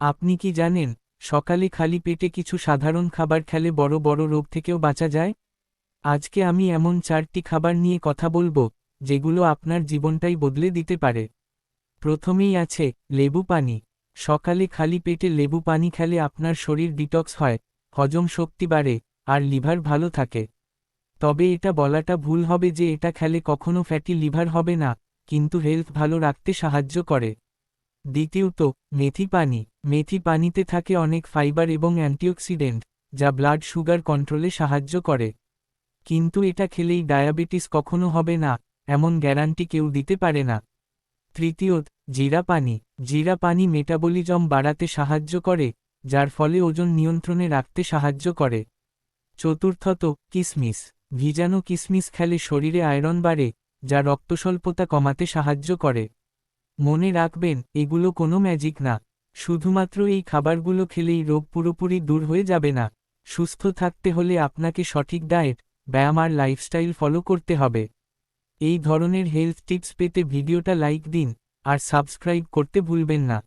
আপনি কি জানেন, সকালে খালি পেটে কিছু সাধারণ খাবার খেলে বড় বড় রোগ থেকেও বাঁচা যায়? আজকে আমি এমন 4টি খাবার নিয়ে কথা বলবো, যেগুলো আপনার জীবনটাই বদলে দিতে পারে। প্রথমেই আছে লেবু পানি। সকালে খালি পেটে লেবু পানি খেলে আপনার শরীর ডিটক্স হয়, হজম শক্তি বাড়ে, আর লিভার ভালো থাকে। তবে এটা বলাটা ভুল হবে যে এটা খেলে কখনো ফ্যাটি লিভার হবে না, কিন্তু হেলথ ভালো রাখতে সাহায্য করে। দ্বিতীয়ত, মেথি পানি। মেথি পানিতে থাকে অনেক ফাইবার এবং অ্যান্টিঅক্সিডেন্ট, যা ব্লাড সুগার কন্ট্রোলে সাহায্য করে। কিন্তু এটা খেলেই ডায়াবেটিস কখনো হবে না, এমন গ্যারান্টি কেউ দিতে পারে না। তৃতীয়ত, জিরা পানি। জিরা পানি মেটাবলিজম বাড়াতে সাহায্য করে, যার ফলে ওজন নিয়ন্ত্রণে রাখতে সাহায্য করে। চতুর্থত, কিশমিশ। ভিজানো কিশমিশ খেলে শরীরে আয়রন বাড়ে, যা রক্তস্বল্পতা কমাতে সাহায্য করে। মনে রাখবেন, এগুলো কোনো ম্যাজিক না। শুধুমাত্র এই খাবারগুলো খেলেই রোগ পুরোপুরি দূর হয়ে যাবে না। সুস্থ থাকতে হলে আপনাকে সঠিক ডায়েট, ব্যায়াম আর লাইফস্টাইল ফলো করতে হবে। এই ধরনের হেলথ টিপস পেতে ভিডিওটা লাইক দিন, আর সাবস্ক্রাইব করতে ভুলবেন না।